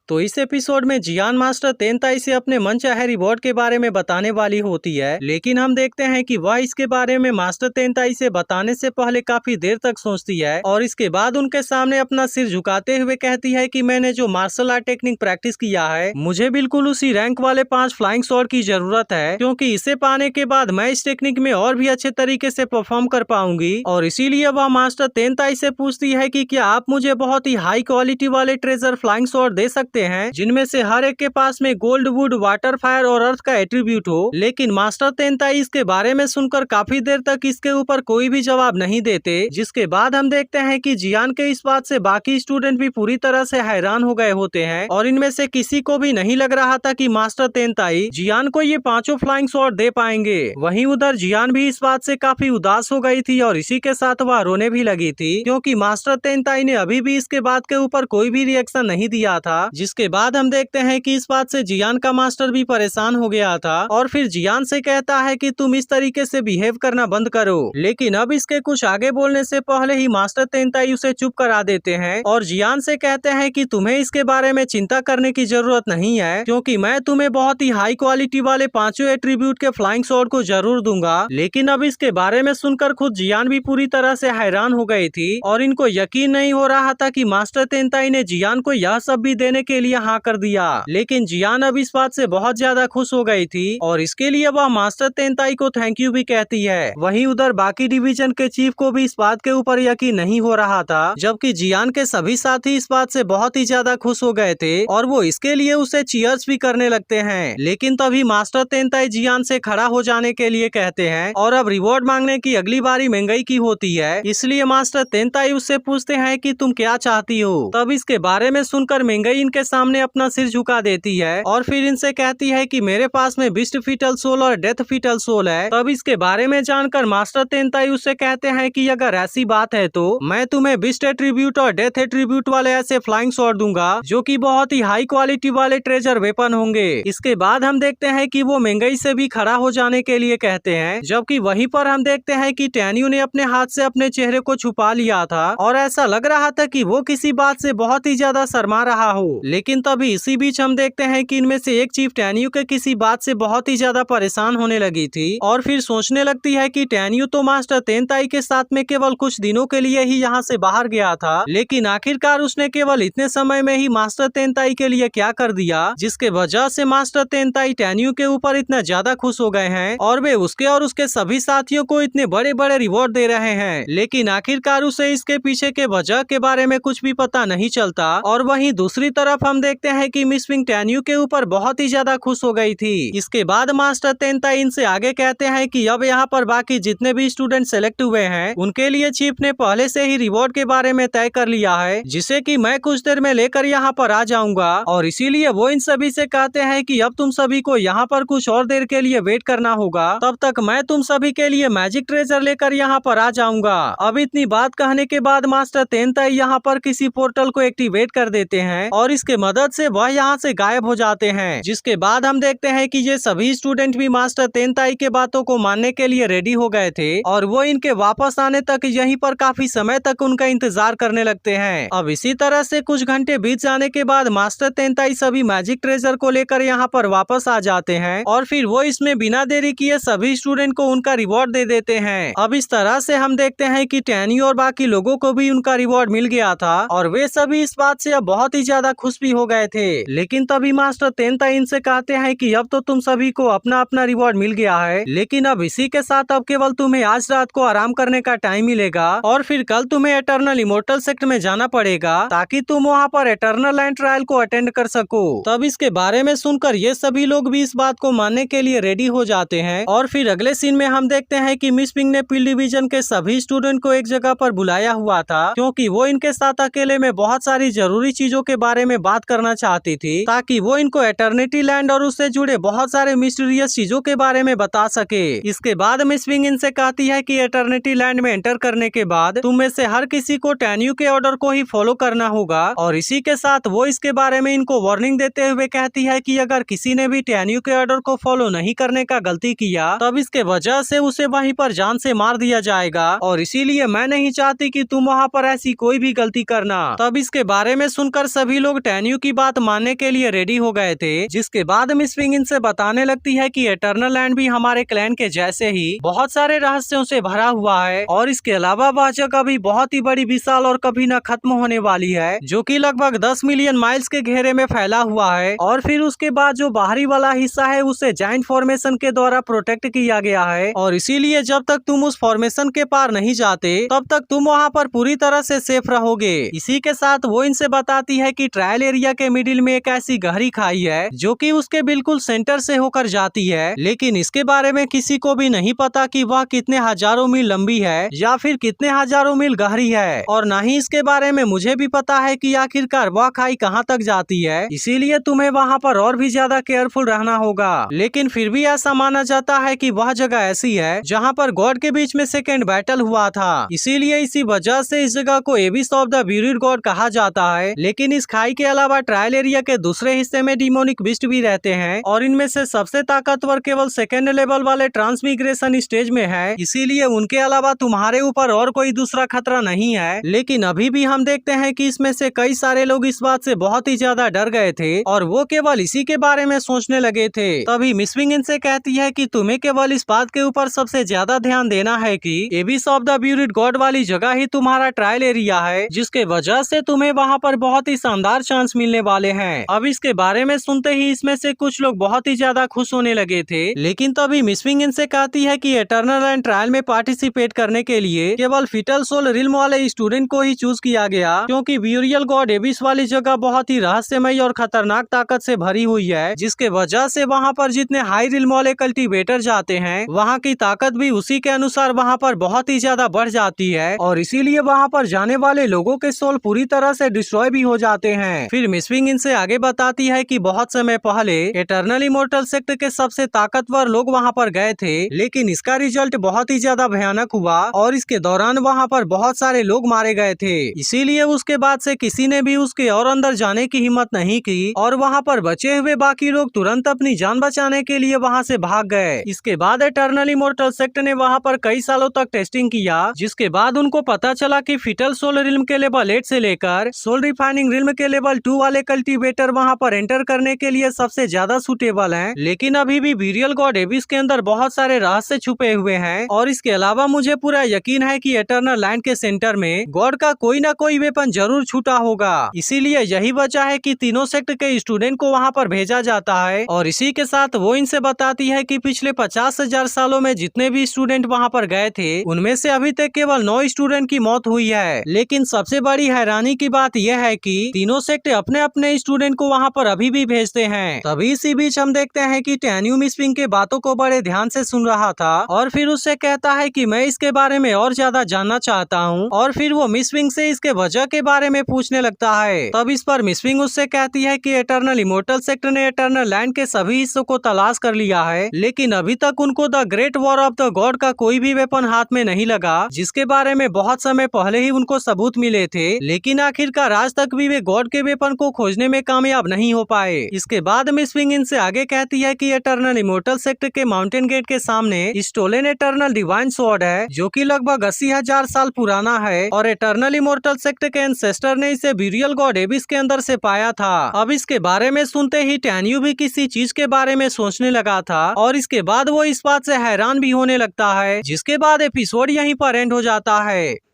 तो इस एपिसोड में जियान मास्टर तेनताई से अपने मनचाहे रिवॉर्ड के बारे में बताने वाली होती है, लेकिन हम देखते हैं कि वह इसके बारे में मास्टर तेनताई से बताने से पहले काफी देर तक सोचती है और इसके बाद उनके सामने अपना सिर झुकाते हुए कहती है कि मैंने जो मार्शल आर्ट टेक्निक प्रैक्टिस किया है, मुझे बिल्कुल उसी रैंक वाले 5 फ्लाइंग स्वॉर्ड की जरूरत है, क्योंकि इसे पाने के बाद मैं इस टेक्निक में और भी अच्छे तरीके से परफॉर्म कर पाऊंगी। और इसीलिए वह मास्टर तेनताई से पूछती है कि क्या आप मुझे बहुत ही हाई क्वालिटी वाले ट्रेजर फ्लाइंग स्वॉर्ड दे सकते हैं, जिनमें से हर एक के पास में गोल्ड, वुड, वाटर, फायर और अर्थ का एट्रीब्यूट हो। लेकिन मास्टर तेनताई इसके बारे में सुनकर काफी देर तक इसके ऊपर कोई भी जवाब नहीं देते, जिसके बाद हम देखते हैं कि जियान के इस बात से बाकी स्टूडेंट भी पूरी तरह से हैरान हो गए होते हैं और इनमें से किसी को भी नहीं लग रहा था कि मास्टर तेनताई जियान को ये 5 फ्लाइंग स्वॉर्ड दे पाएंगे। वहीं उधर जियान भी इस बात से काफी उदास हो गई थी और इसी के साथ वह रोने भी लगी थी, क्योंकि मास्टर तेनताई ने अभी भी इसके बात के ऊपर कोई भी रिएक्शन नहीं दिया था। जिसके बाद हम देखते हैं कि इस बात से जियान का मास्टर भी परेशान हो गया था और फिर जियान से कहता है कि तुम इस तरीके से बिहेव करना बंद करो। लेकिन अब इसके कुछ आगे बोलने से पहले ही मास्टर तेनताई उसे चुप करा देते हैं और जियान से कहते हैं कि तुम्हें इसके बारे में चिंता करने की जरूरत नहीं है, क्योंकि मैं तुम्हें बहुत ही हाई क्वालिटी वाले 5 एट्रीब्यूट के फ्लाइंग स्वॉर्ड को जरूर दूंगा। लेकिन अब इसके बारे में सुनकर खुद जियान भी पूरी तरह से हैरान हो गई थी और इनको यकीन नहीं हो रहा था कि मास्टर तेनताई ने जियान को यह सब भी देने के लिए हाँ कर दिया। लेकिन जियान अब इस बात से बहुत ज्यादा खुश हो गई थी और इसके लिए वह मास्टर तेनताई को थैंक यू भी कहती है। वहीं उधर बाकी डिवीजन के चीफ को भी इस बात के ऊपर यकीन नहीं हो रहा था, जबकि जियान के सभी साथी इस बात से बहुत ही ज्यादा खुश हो गए थे और वो इसके लिए उसे चीयर्स भी करने लगते हैं। लेकिन तभी मास्टर तेनताई जियान से खड़ा हो जाने के लिए कहते हैं और अब रिवॉर्ड मांगने की अगली बारी महंगाई की होती है, इसलिए मास्टर तेनताई उससे पूछते हैं कि तुम क्या चाहती हो। तब इसके बारे में सुनकर महंगाई इनके सामने अपना सिर झुका देती है और फिर इनसे कहती है कि मेरे पास में बिस्ट फीटल सोल और डेथ फीटल सोल है। तब इसके बारे में जानकर मास्टर तेनताई उससे कहते हैं कि अगर ऐसी बात है तो मैं तुम्हें बिस्ट एट्रीब्यूट और डेथ एट्रीब्यूट वाले ऐसे फ्लाइंग स्वॉर्ड दूंगा, जो कि बहुत ही हाई क्वालिटी वाले ट्रेजर वेपन होंगे। इसके बाद हम देखते हैं कि वो महंगाई से भी खड़ा हो जाने के लिए कहते हैं, जबकि वहीं पर हम देखते हैं कि टैन्यू ने अपने हाथ से अपने चेहरे को छुपा लिया था और ऐसा लग रहा था कि वो किसी बात से बहुत ही ज्यादा शर्मा रहा हो। लेकिन तभी इसी बीच हम देखते हैं कि इनमें से एक चीफ टैन्यू के किसी बात से बहुत ही ज्यादा परेशान होने लगी थी और फिर सोचने लगती है कि टैन्यू तो मास्टर तेनताई के साथ में केवल कुछ दिनों के लिए ही यहाँ से बाहर गया था, लेकिन आखिरकार उसने केवल इतने समय में ही मास्टर तेनताई के लिए क्या कर दिया, जिसके वजह से मास्टर तेनताई टैन्यू के ऊपर इतना ज्यादा खुश हो गए हैं और वे उसके और उसके सभी साथियों को इतने बड़े बड़े रिवॉर्ड दे रहे हैं। लेकिन आखिरकार उसे इसके पीछे के वजह के बारे में कुछ भी पता नहीं चलता। और वहीं दूसरी तरफ हम देखते हैं कि मिस विंग टैन्यू के ऊपर बहुत ही ज्यादा खुश हो गई थी। इसके बाद मास्टर तेनताई इनसे आगे कहते हैं कि अब यहाँ पर बाकी जितने भी स्टूडेंट सेलेक्ट हुए हैं, उनके लिए चीफ ने पहले से ही रिवॉर्ड के बारे में तय कर लिया है, जिसे कि मैं कुछ देर में लेकर यहाँ पर आ जाऊंगा। और इसीलिए वो इन सभी से कहते हैं कि अब तुम सभी को यहाँ पर कुछ और देर के लिए वेट करना होगा, तब तक मैं तुम सभी के लिए मैजिक ट्रेजर लेकर यहाँ पर आ जाऊंगा। अब इतनी बात कहने के बाद मास्टर तेनताई यहाँ पर किसी पोर्टल को एक्टिवेट कर देते हैं और इसके मदद से वह यहाँ से गायब हो जाते हैं। जिसके बाद हम देखते हैं कि ये सभी स्टूडेंट भी मास्टर तेनताई के बातों को मानने के लिए रेडी हो गए थे और वो इनके वापस आने तक यहीं पर काफी समय तक उनका इंतजार करने लगते हैं। अब इसी तरह से कुछ घंटे बीत जाने के बाद मास्टर तेनताई सभी मैजिक ट्रेजर को लेकर यहाँ पर वापस आ जाते हैं और फिर वो इसमें बिना देरी किए सभी स्टूडेंट को उनका रिवॉर्ड दे देते हैं। अब इस तरह से हम देखते हैं कि टैन्यू और बाकी लोगों को भी उनका रिवॉर्ड मिल गया था और वे सभी इस बात से अब बहुत ही ज्यादा खुश भी हो गए थे। लेकिन तभी मास्टर तेनताई इनसे कहते हैं कि अब तो तुम सभी को अपना अपना रिवॉर्ड मिल गया है, लेकिन अब इसी के साथ अब केवल तुम्हें आज रात को आराम करने का टाइम मिलेगा और फिर कल तुम्हें एटर्नल इमोर्टल सेक्ट में जाना पड़ेगा ताकि तुम वहाँ पर एटर्नल लैंड ट्रायल को अटेंड कर सको। तब इसके बारे में सुनकर ये सभी लोग भी इस बात को मानने के लिए रेडी हो जाते हैं और फिर अगले सीन में हम देखते हैं कि मिस पिंग ने पील डिवीजन के सभी स्टूडेंट को एक जगह पर बुलाया हुआ था, क्योंकि वो इनके साथ अकेले में बहुत सारी जरूरी चीजों के बारे में बात करना चाहती थी, ताकि वो इनको एटर्निटी लैंड और उससे जुड़े बहुत सारे मिस्टीरियस चीजों के बारे में बता सके। इसके बाद मिस पिंग इनसे कहती है कि एटर्निटी लैंड में एंटर करने के बाद तुम में से हर किसी को टैन्यू के ऑर्डर को ही फॉलो करना होगा और इसी के साथ वो इसके बारे में इनको वार्निंग देते हुए कहती है कि अगर किसी ने भी टैन्यू के ऑर्डर को फॉलो नहीं करने का गलती किया तब इसके वजह से उसे वहीं पर जान से मार दिया जाएगा और इसीलिए मैं नहीं चाहती कि तुम वहाँ पर ऐसी कोई भी गलती करना। तब इसके बारे में सुनकर सभी लोग टैन्यू की बात मानने के लिए रेडी हो गए थे। जिसके बाद मिस विंग इनसे बताने लगती है कि एटर्नल लैंड भी हमारे क्लैन के जैसे ही बहुत सारे रहस्यों से भरा हुआ है और इसके अलावा वह जगह भी बहुत ही बड़ी, विशाल और कभी न खत्म होने वाली है, जो कि लगभग 10 मिलियन माइल्स के घेरे में फैला हुआ है। और फिर उसके बाद जो बाहरी वाला हिस्सा है उसे जाइंट फॉर्मेशन के द्वारा प्रोटेक्ट किया गया है और इसीलिए जब तक तुम उस फॉर्मेशन के पार नहीं जाते तब तक तुम वहाँ पर पूरी तरह से सेफ रहोगे। इसी के साथ वो इनसे बताती है कि ट्रायल एरिया के मिडिल में एक ऐसी गहरी खाई है जो कि उसके बिल्कुल सेंटर से होकर जाती है, लेकिन इसके बारे में किसी को भी नहीं पता कि वह कितने हजारों मील लंबी है या फिर कितने हजारों मील गहरी है, और न ही इसके बारे में मुझे भी पता है कि आखिरकार वह खाई कहाँ तक जाती है। इसीलिए तुम्हें वहाँ पर और भी ज्यादा केयरफुल रहना होगा। लेकिन फिर भी ऐसा माना जाता है कि वह जगह ऐसी है जहाँ पर गॉड के बीच में सेकेंड बैटल हुआ था, इसीलिए इसी वजह से इस जगह को एबिस ऑफ द ब्यूरिड गॉड कहा जाता है। लेकिन इस खाई के अलावा ट्रायल एरिया के दूसरे हिस्से में डिमोनिक बिस्ट भी रहते हैं और इनमें से सबसे ताकतवर केवल सेकेंड लेवल वाले ट्रांसमिग्रेशन स्टेज में है, इसीलिए उनके अलावा तुम्हारे ऊपर और कोई दूसरा खतरा नहीं है। लेकिन अभी भी हम देखते हैं कि इसमें से कई सारे लोग इस बात से बहुत ही ज्यादा डर गए थे और वो केवल इसी के बारे में सोचने लगे थे। तभी मिस विंग इनसे कहती है कि तुम्हें केवल इस बात के ऊपर सबसे ज्यादा ध्यान देना है कि एबिस ऑफ द ब्यूरिड गॉड वाली जगह ही तुम्हारा ट्रायल एरिया है, जिसके वजह से तुम्हें वहाँ पर बहुत ही शानदार चांस मिलने वाले हैं। अब इसके बारे में सुनते ही इसमें से कुछ लोग बहुत ही ज्यादा खुश होने लगे थे। लेकिन तभी मिस विंग इनसे कहती है कि एटर्नल लैंड ट्रायल में पार्टिसिपेट करने के लिए केवल फिटल सोल रिल्म वाले स्टूडेंट को ही चूज किया गया, क्योंकि ब्यूरियल गॉड एबिस वाली जगह बहुत ही रहस्यमय और खतरनाक ताकत से भरी हुई है, जिसके वजह से वहाँ पर जितने हाई रिल्म वाले कल्टीवेटर जाते हैं वहाँ की ताकत भी उसी के अनुसार वहाँ पर बहुत ही ज्यादा बढ़ जाती है और इसीलिए वहाँ पर जाने वाले लोगों के सोल पूरी तरह से डिस्ट्रॉय भी हो जाते हैं। फिर मिस विंग इनसे आगे बताती है कि बहुत समय पहले एटर्नल इमोर्टल सेक्ट के सबसे ताकतवर लोग वहाँ पर गए थे, लेकिन इसका रिजल्ट बहुत ही ज्यादा भयानक हुआ और इसके दौरान वहाँ पर बहुत सारे लोग मारे गए थे। इसीलिए उसके बाद से किसी ने भी उसके और अंदर जाने की हिम्मत नहीं की और वहाँ पर बचे हुए बाकी लोग तुरंत अपनी जान बचाने के लिए वहाँ से भाग गए। इसके बाद एटर्नल इमोर्टल सेक्ट ने वहाँ पर कई सालों तक टेस्टिंग किया, जिसके बाद उनको पता चला कि फिटल सोल रिल्म के लेवल 8 से लेकर सोल रिफाइनिंग रिल्म के लेवल 2 वाले कल्टीवेटर वहाँ पर एंटर करने के लिए सबसे ज्यादा सूटेबल हैं। लेकिन अभी भी ब्यूरियल गॉड एबिस के अंदर बहुत सारे रहस्य छुपे हुए हैं और इसके अलावा मुझे पूरा यकीन है कि एटर्नल लैंड के सेंटर में गॉड का कोई ना कोई वेपन जरूर छूटा होगा। इसीलिए यही वजह है कि तीनों सेक्ट के स्टूडेंट को वहाँ पर भेजा जाता है और इसी के साथ वो इनसे बताती है कि पिछले 50,000 सालों में जितने भी स्टूडेंट वहाँ पर गए थे उनमें से अभी तक केवल 9 स्टूडेंट की मौत हुई है। लेकिन सबसे बड़ी हैरानी की बात यह है कि तीनों सेक्ट अपने अपने स्टूडेंट को वहाँ पर अभी भी भेजते हैं। तभी इसी बीच हम देखते हैं कि टैन्यू मिस विंग के बातों को बड़े ध्यान से सुन रहा था और फिर उससे कहता है कि मैं इसके बारे में और ज्यादा जानना चाहता हूँ और फिर वो मिस विंग से इसके वजह के बारे में पूछने लगता है। तब इस पर मिस विंग उससे कहती है कि एटर्नल इमोर्टल सेक्ट ने एटर्नल लैंड के सभी हिस्सों को तलाश कर लिया है, लेकिन अभी तक उनको the great war of the God का कोई भी वेपन हाथ में नहीं लगा, जिसके बारे में बहुत समय पहले ही उनको सबूत मिले थे। लेकिन आखिरकार आज तक भी वे गॉड के वेपन को खोजने में कामयाब नहीं हो पाए। इसके बाद मिस विंग इनसे आगे कहती है कि एटर्नल इमोर्टल सेक्ट के माउंटेन गेट के सामने स्टोलन एटर्नल डिवाइन स्वॉर्ड है, जो कि लगभग 80,000 साल पुराना है और एटर्नल इमोर्टल सेक्ट के एंसेस्टर ने इसे ब्यूरियल गॉड एबिस के अंदर से पाया था। अब इसके बारे में सुनते ही टैन्यू भी किसी चीज के बारे में सोचने लगा था और इसके बाद वो इस बात से हैरान भी होने लगता है, जिसके बाद एपिसोड यहीं पर एंड हो जाता है।